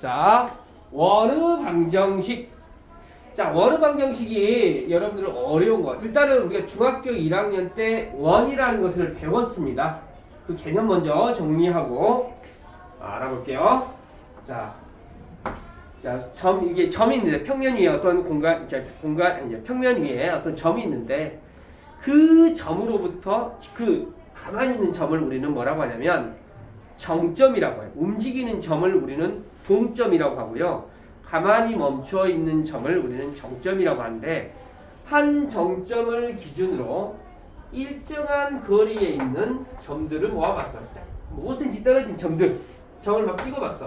자, 원의 방정식. 자, 원의 방정식이 여러분들 어려운 거. 일단은 우리가 중학교 1학년 때 원이라는 것을 배웠습니다. 그 개념 먼저 정리하고 알아볼게요. 자, 이게 점이 있는데 평면 위에 어떤 이제 평면 위에 어떤 점이 있는데 그 점으로부터 그 가만히 있는 점을 우리는 뭐라고 하냐면 정점이라고 해요. 움직이는 점을 우리는 동점이라고 하고요. 가만히 멈춰 있는 점을 우리는 정점이라고 하는데 한 정점을 기준으로 일정한 거리에 있는 점들을 모아봤어. 5cm 떨어진 점을 막 찍어봤어.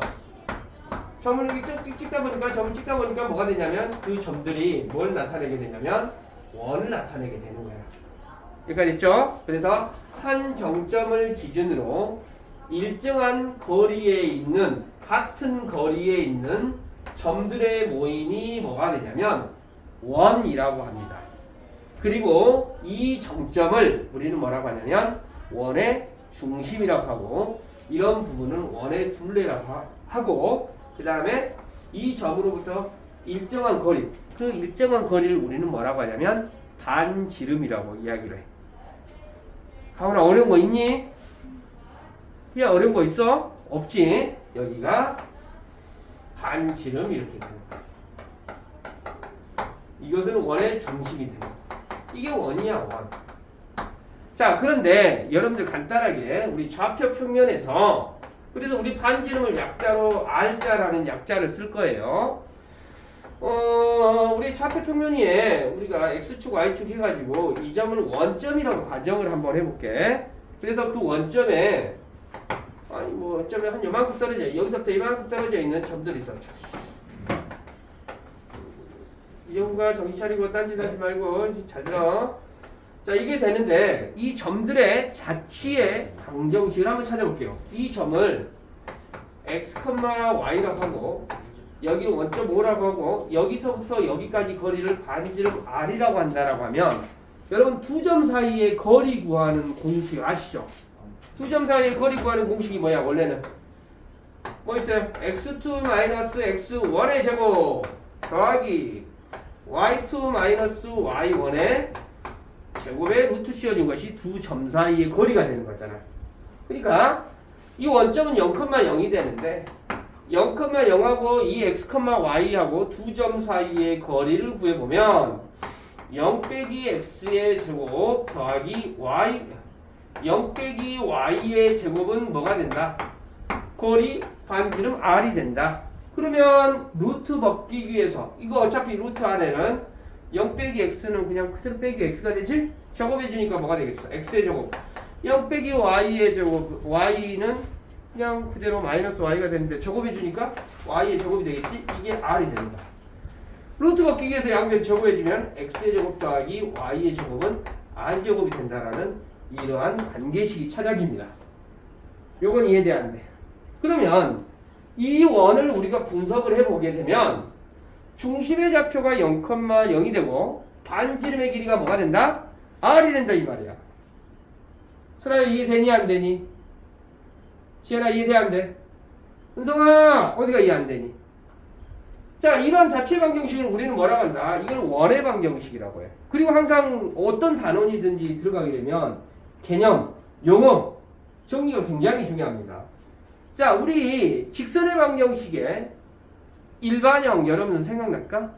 점을 이렇게 쭉 찍다 보니까 뭐가 되냐면 그 점들이 뭘 나타내게 되냐면 원을 나타내게 되는 거야. 여기까지 됐죠? 그래서 한 정점을 기준으로 일정한 거리에 있는 같은 거리에 있는 점들의 모임이 뭐가 되냐면 원이라고 합니다. 그리고 이 정점을 우리는 뭐라고 하냐면 원의 중심이라고 하고 이런 부분은 원의 둘레라고 하고 그 다음에 이 점으로부터 일정한 거리 그 일정한 거리를 우리는 뭐라고 하냐면 반지름이라고 이야기를 해. 가훈아 어려운 거 있니? 야 어려운 거 있어? 없지? 여기가 반지름 이렇게 되는 거야. 이것은 원의 중심이 되는 거야. 이게 원이야 원. 자 그런데 여러분들 간단하게 우리 좌표 평면에서 그래서 우리 반지름을 약자로 R자라는 약자를 쓸 거예요. 우리 좌표 평면 위에 우리가 X축, Y축 해가지고 이 점을 원점이라고 가정을 한번 해볼게. 그래서 그 원점에 점에 한 요만큼 떨어져 여기서부터 이만큼 떨어져 있는 점들이 있어. 이형과 정신 차리고 딴짓하지 말고 잘 들어. 자 이게 되는데 이 점들의 자취의 방정식을 한번 찾아볼게요. 이 점을 x, y라고 하고 여기는 원점 5라고 하고 여기서부터 여기까지 거리를 반지름 r이라고 한다라고 하면 여러분 두 점 사이의 거리 구하는 공식 아시죠? 두 점 사이의 거리 구하는 공식이 뭐야 원래는? 뭐 있어요? x2 x1의 제곱 더하기 y2 y1의 제곱에 루트 씌워준 것이 두 점 사이의 거리가 되는 거잖아. 그러니까 이 원점은 0,0이 되는데 0,0하고 이 x, y하고 두 점 사이의 거리를 구해보면 0 빼기 x의 제곱 더하기 y 0 빼기 y의 제곱은 뭐가 된다? 거리 반지름 r이 된다. 그러면 루트 벗기기 위해서 이거 어차피 루트 안에는 0 빼기 x는 그냥 그대로 빼기 x가 되지? 제곱해주니까 뭐가 되겠어? x의 제곱 0 빼기 y의 제곱 y는 그냥 그대로 마이너스 y가 되는데 제곱해주니까 y의 제곱이 되겠지? 이게 r이 된다. 루트 벗기기 위해서 양변 제곱해주면 x의 제곱 더하기 y의 제곱은 r 제곱이 된다라는 이러한 관계식이 찾아집니다. 요건 이해돼 안 돼? 그러면 이 원을 우리가 분석을 해보게 되면 중심의 좌표가 0,0이 되고 반지름의 길이가 뭐가 된다? r이 된다 이 말이야. 슬아야 이해되니 안 되니? 지연아 이해돼 안 돼? 은성아 어디가 이해 안 되니? 자 이런 자체 방정식을 우리는 뭐라고 한다? 이걸 원의 방정식이라고 해. 그리고 항상 어떤 단원이든지 들어가게 되면 개념, 용어 정리가 굉장히 중요합니다. 자 우리 직선의 방정식에 일반형 여러분 생각날까?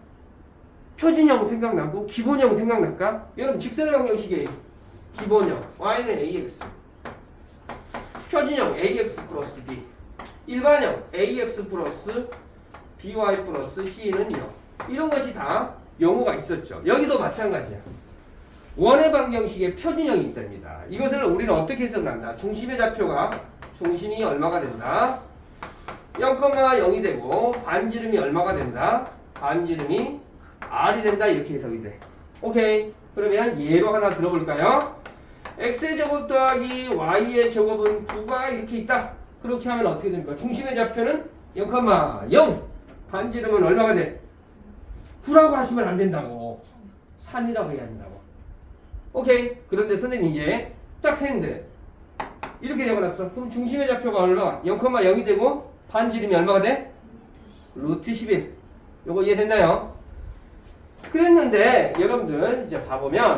표준형 생각나고 기본형 생각날까? 여러분 직선의 방정식의 기본형 y는 ax 표준형 ax 플러스 b 일반형 ax 플러스 by 플러스 c는 0 이런 것이 다 용어가 있었죠. 여기도 마찬가지야. 원의 방정식의 표준형이 있답니다. 이것을 우리는 어떻게 해석한다? 중심의 좌표가 중심이 얼마가 된다? 0,0이 되고 반지름이 얼마가 된다? 반지름이 r이 된다 이렇게 해석이 돼. 오케이. 그러면 예로 하나 들어볼까요? x의 제곱 더하기 y의 제곱은 9가 이렇게 있다. 그렇게 하면 어떻게 됩니까? 중심의 좌표는 0,0 반지름은 얼마가 돼? 9라고 하시면 안 된다고. 3이라고 해야 한다고. 오케이. 그런데 선생님 이제 딱 세는데 이렇게 적어놨어. 그럼 중심의 좌표가 얼마? 0,0이 되고 반지름이 얼마가 돼? 루트 11. 요거 이해됐나요? 그랬는데 여러분들 이제 봐보면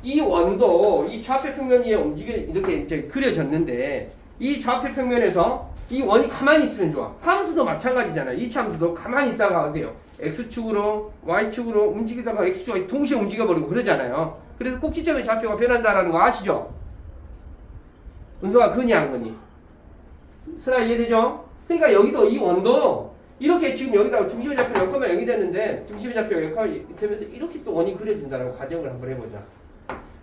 이 원도 이 좌표 평면 위에 이렇게 이제 그려졌는데 이 좌표 평면에서 이 원이 가만히 있으면 좋아. 함수도 마찬가지잖아요. 이 함수도 가만히 있다가 어때요? X축으로 Y축으로 움직이다가 X축이 동시에 움직여버리고 그러잖아요. 그래서 꼭지점의 좌표가 변한다라는 거 아시죠? 은서가 그니 안 그니? 슬아 이해되죠? 그러니까 여기도 이 원도 이렇게 지금 여기다가 중심의 좌표를 엮으면 0이 됐는데 중심의 좌표가 역할이 되면서 이렇게 또 원이 그려진다는 가정을 한번 해보자.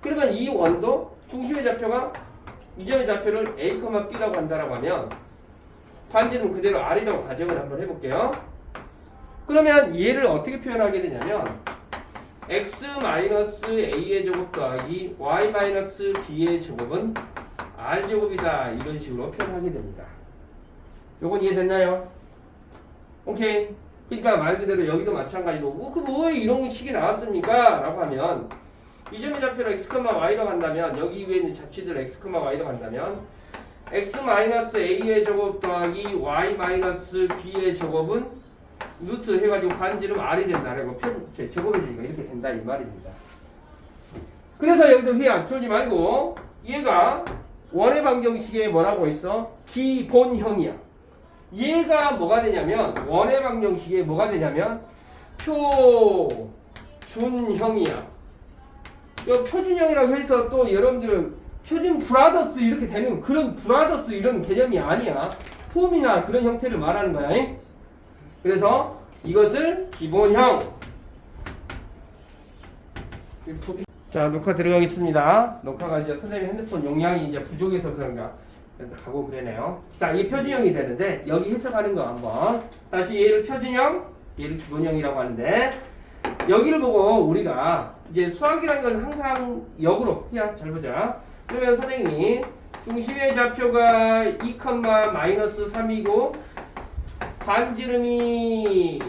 그러면 이 원도 중심의 좌표가 이 점의 좌표를 A, B라고 한다라고 하면 반지름 그대로 R이라고 가정을 한번 해볼게요. 그러면 얘를 어떻게 표현하게 되냐면 x-a의 제곱 더하기 y-b의 제곱은 r제곱이다 이런 식으로 표현하게 됩니다. 요건 이해됐나요? 오케이. 그러니까 말 그대로 여기도 마찬가지로 왜 이런 식이 나왔습니까? 라고 하면 이 점의 좌표를 x, y로 간다면 여기 위에 있는 잡지들 x, y로 간다면 x-a의 제곱 더하기 y-b의 제곱은 루트 해가지고 반지름 r이 된다라고 제곱해주니까 이렇게 된다 이 말입니다. 그래서 여기서 회의 안 쫄지 말고 얘가 원의 방정식에 뭐라고 있어? 기본형이야. 얘가 되냐면 원의 방정식에 뭐가 되냐면 표준형이야. 이 표준형이라고 해서 또 여러분들은 표준 브라더스 이렇게 되는 그런 브라더스 이런 개념이 아니야. 폼이나 그런 형태를 말하는 거야. 그래서 이것을 기본형. 자, 녹화 들어가겠습니다. 녹화가 이제 선생님 핸드폰 용량이 이제 부족해서 그런가 가고 그러네요. 자, 이게 표준형이 되는데 여기 해석하는 거 한번 다시 얘를 표준형, 얘를 기본형이라고 하는데 여기를 보고 우리가 이제 수학이라는 건 항상 역으로 해야 잘 보자. 그러면 선생님이 중심의 좌표가 2,-3이고 반지름이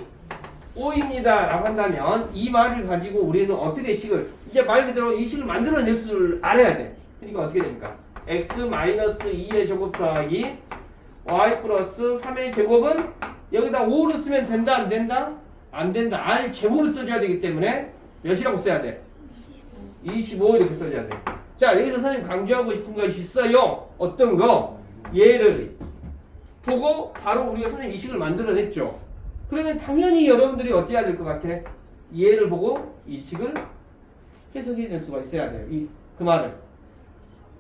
5입니다 라고 한다면 이 말을 가지고 우리는 어떻게 식을 이제 말 그대로 이 식을 만들어낼 줄 알아야 돼. 그러니까 어떻게 됩니까? x-2의 제곱 더하기 y 플러스 3의 제곱은 여기다 5로 쓰면 된다 안 된다? 안 된다. r 제곱을 써줘야 되기 때문에 몇이라고 써야 돼? 25 이렇게 써줘야 돼. 자, 여기서 선생님 강조하고 싶은 것이 있어요. 어떤 거? 얘를 보고 바로 우리가 선생님 이 식을 만들어냈죠. 그러면 당연히 여러분들이 어떻게 해야 될 것 같아? 얘를 보고 이 식을 해석해낼 수가 있어야 돼요. 그 말을.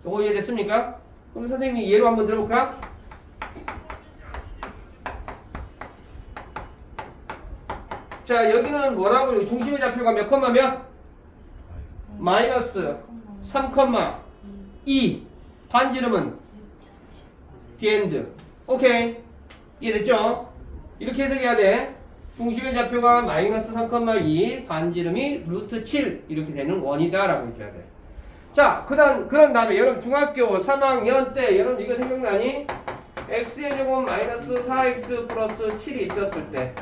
이거 이해됐습니까? 그럼 선생님이 예로 한번 들어볼까? 자, 여기는 뭐라고? 중심의 좌표가 몇 컴마 몇? 마이너스 3,2. 반지름은 디엔드. 오케이. 이해됐죠? 이렇게 해석해야 돼. 중심의 좌표가 마이너스 3,2, 반지름이 루트 7 이렇게 되는 원이다 라고 해줘야 돼. 자, 그런 다음에 여러분 중학교 3학년 때 여러분 이거 생각나니? x의 제곱 마이너스 4x 플러스 7이 있었을 때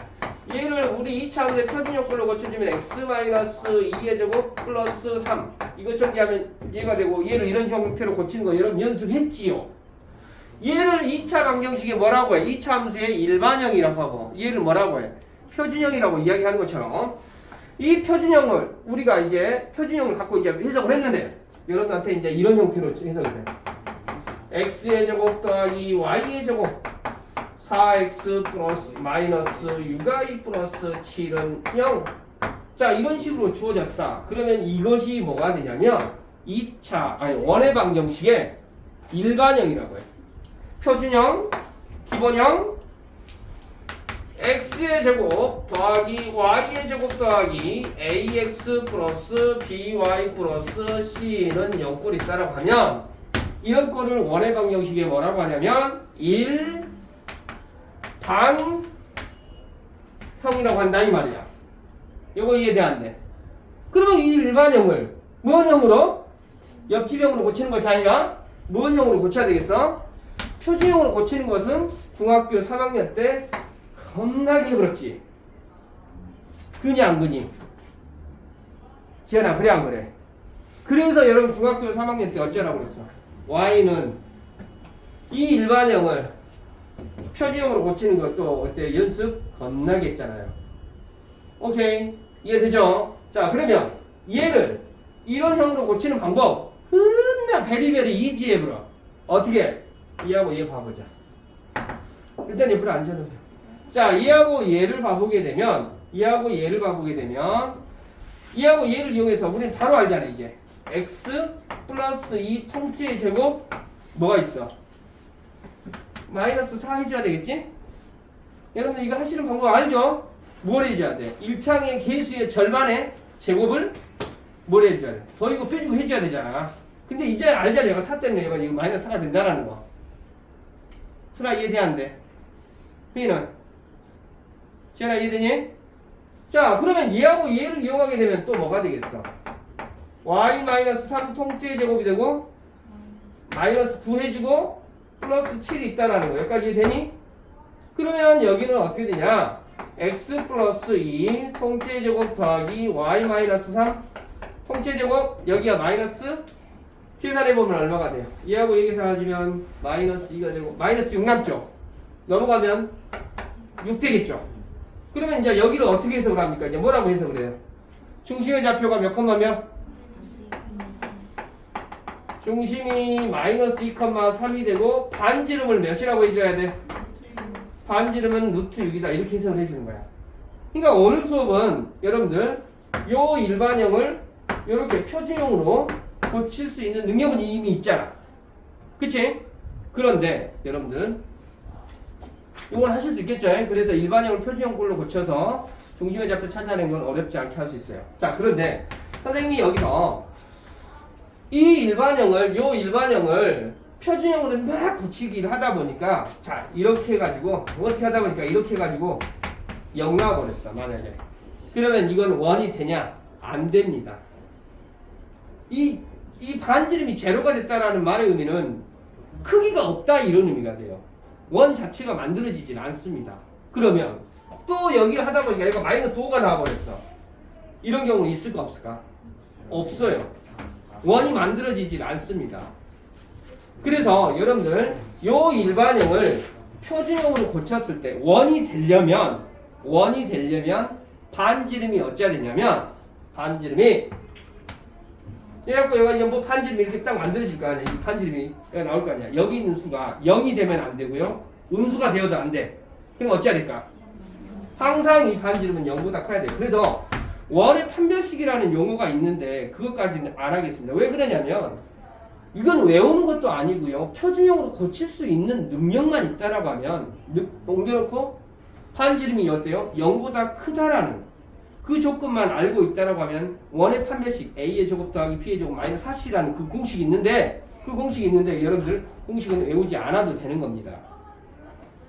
얘를 우리 2차 함수의 표준역으로 고쳐주면 x-2의 제곱 플러스 3 이거 정리하면 얘가 되고 얘를 이런 형태로 고치는 거 여러분 연습했지요? 얘를 2차 방정식에 뭐라고 해? 2차 함수의 일반형이라고 하고 얘를 뭐라고 해? 표준형이라고 이야기하는 것처럼 이 표준형을 우리가 이제 표준형을 갖고 이제 해석을 했는데 여러분한테 이제 이런 형태로 해석이 돼. x의 제곱 더하기 y의 제곱 4x 플러스 마이너스 6y 플러스 7은 0. 자, 이런 식으로 주어졌다. 그러면 이것이 뭐가 되냐면 2차 원의 방정식의 일반형이라고 해. 표준형, 기본형, x의 제곱 더하기 y의 제곱 더하기 ax 플러스 by 플러스 c는 0꼴이 있다라고 하면 이런 꼴을 원의 방정식에 뭐라고 하냐면 일반형이라고 한다 이 말이야. 이거 이해돼 안 돼? 그러면 이 일반형을 무슨 형으로? 옆집형으로 고치는 것이 아니라 무슨 형으로 고쳐야 되겠어? 표준형으로 고치는 것은 중학교 3학년 때 겁나게 그렇지. 그니 안 그니? 지연아 그래 안 그래? 그래서 여러분 중학교 3학년 때 어쩌라고 그랬어? y는 이 일반형을 표준형으로 고치는 것도 어때? 연습 겁나게 했잖아요. 오케이. 이해되죠? 자, 그러면 얘를 이런 형으로 고치는 방법 겁나 베리베리 이지해 불어. 어떻게? 얘하고 얘 봐보자. 일단 옆으로 앉아놓으세요. 자, 얘하고 얘를 봐보게 되면 얘하고 얘를 이용해서 우리는 바로 알잖아. 이제 x 플러스 2 통째의 제곱 뭐가 있어? 마이너스 4 해줘야 되겠지? 여러분들 이거 하시는 방법 알죠? 뭘 해줘야 돼? 1창의 개수의 절반의 제곱을 뭘 해줘야 돼? 더 이거 빼주고 해줘야 되잖아. 근데 이제 알잖아. 얘가 4 때문에 얘가 이거 마이너스 4가 된다는 거. 슬아 이해돼 안 돼? 휘는? 지현아 이해되니? 자, 그러면 얘하고 얘를 이용하게 되면 또 뭐가 되겠어? y-3 통째의 제곱이 되고 마이너스 9 해주고 플러스 7이 있다라는 거. 여기까지 이해되니? 그러면 여기는 어떻게 되냐? x 플러스 2 통째의 제곱 더하기 y-3 통째의 제곱 여기가 마이너스 계산해보면 얼마가 돼요? 얘하고 얘 계산하시면 마이너스 2가 되고 마이너스 6 남죠? 넘어가면 6 되겠죠? 그러면 이제 여기를 어떻게 해석을 합니까? 이제 뭐라고 해석을 해요? 중심의 좌표가 몇 콤마며? 중심이 마이너스 2,3이 되고 반지름을 몇이라고 해줘야 돼? 반지름은 루트 6이다. 이렇게 해석을 해주는 거야. 그러니까 오늘 수업은 여러분들 요 일반형을 이렇게 표준형으로 고칠 수 있는 능력은 이미 있잖아. 그치? 그런데 여러분들 이건 하실 수 있겠죠? 그래서 일반형을 표준형꼴로 고쳐서 중심의 좌표 찾아내는 건 어렵지 않게 할 수 있어요. 자, 그런데 선생님이 여기서 이 일반형을 표준형으로 막 고치기를 하다 보니까 자, 이렇게 해가지고 어떻게 하다 보니까 이렇게 해가지고 0 나와버렸어. 만약에 그러면 이건 원이 되냐? 안 됩니다. 이 반지름이 제로가 됐다라는 말의 의미는 크기가 없다 이런 의미가 돼요. 원 자체가 만들어지진 않습니다. 그러면 또 여기를 하다 보니까 얘가 마이너스 5가 나와버렸어. 이런 경우는 있을까 없을까? 없어요. 원이 만들어지진 않습니다. 그래서 여러분들 요 일반형을 표준형으로 고쳤을 때 원이 되려면 반지름이 어찌해야 되냐면 반지름이 그래갖고 얘가 이제 뭐 반지름이 이렇게 딱 만들어질 거 아니야. 이 반지름이 나올 거 아니야. 여기 있는 수가 0이 되면 안 되고요. 음수가 되어도 안 돼. 그럼 어찌해야 될까? 항상 이 반지름은 0보다 커야 돼요. 그래서 원의 판별식이라는 용어가 있는데 그것까지는 안 하겠습니다. 왜 그러냐면 이건 외우는 것도 아니고요. 표준형으로 고칠 수 있는 능력만 있다라고 하면 옮겨놓고 반지름이 어때요? 0보다 크다라는 그 조건만 알고 있다라고 하면 원의 판별식 A의 제곱 더하기 B의 제곱 마이너스 4C라는 그 공식이 있는데 여러분들 공식은 외우지 않아도 되는 겁니다.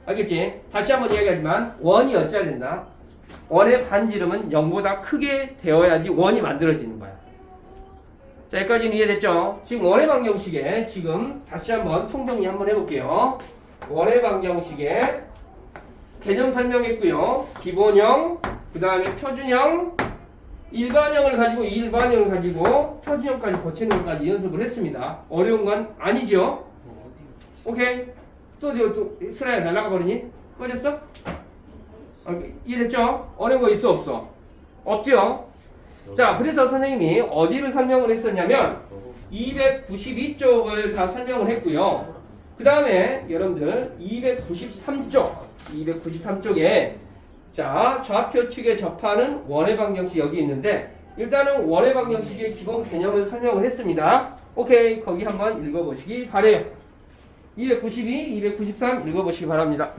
알겠지? 다시 한번 이야기하지만 원이 어찌해야 된다? 원의 반지름은 0보다 크게 되어야지 원이 만들어지는 거야. 자, 여기까지는 이해됐죠? 지금 원의 방정식에 지금 다시 한번 총정리 한번 해볼게요. 원의 방정식에 개념 설명했고요. 기본형, 그 다음에 표준형, 일반형을 가지고 표준형까지 고치는 것까지 연습을 했습니다. 어려운 건 아니죠? 오케이? 또 슬라이드 날아가 버리니? 꺼졌어? 이해됐죠? 어려운 거 있어 없어? 없죠? 자, 그래서 선생님이 어디를 설명을 했었냐면 292쪽을 다 설명을 했고요. 그 다음에 여러분들 293쪽에 자, 좌표 측에 접하는 원의 방정식 여기 있는데 일단은 원의 방정식의 기본 개념을 설명을 했습니다. 오케이, 거기 한번 읽어보시기 바래요. 292, 293 읽어보시기 바랍니다.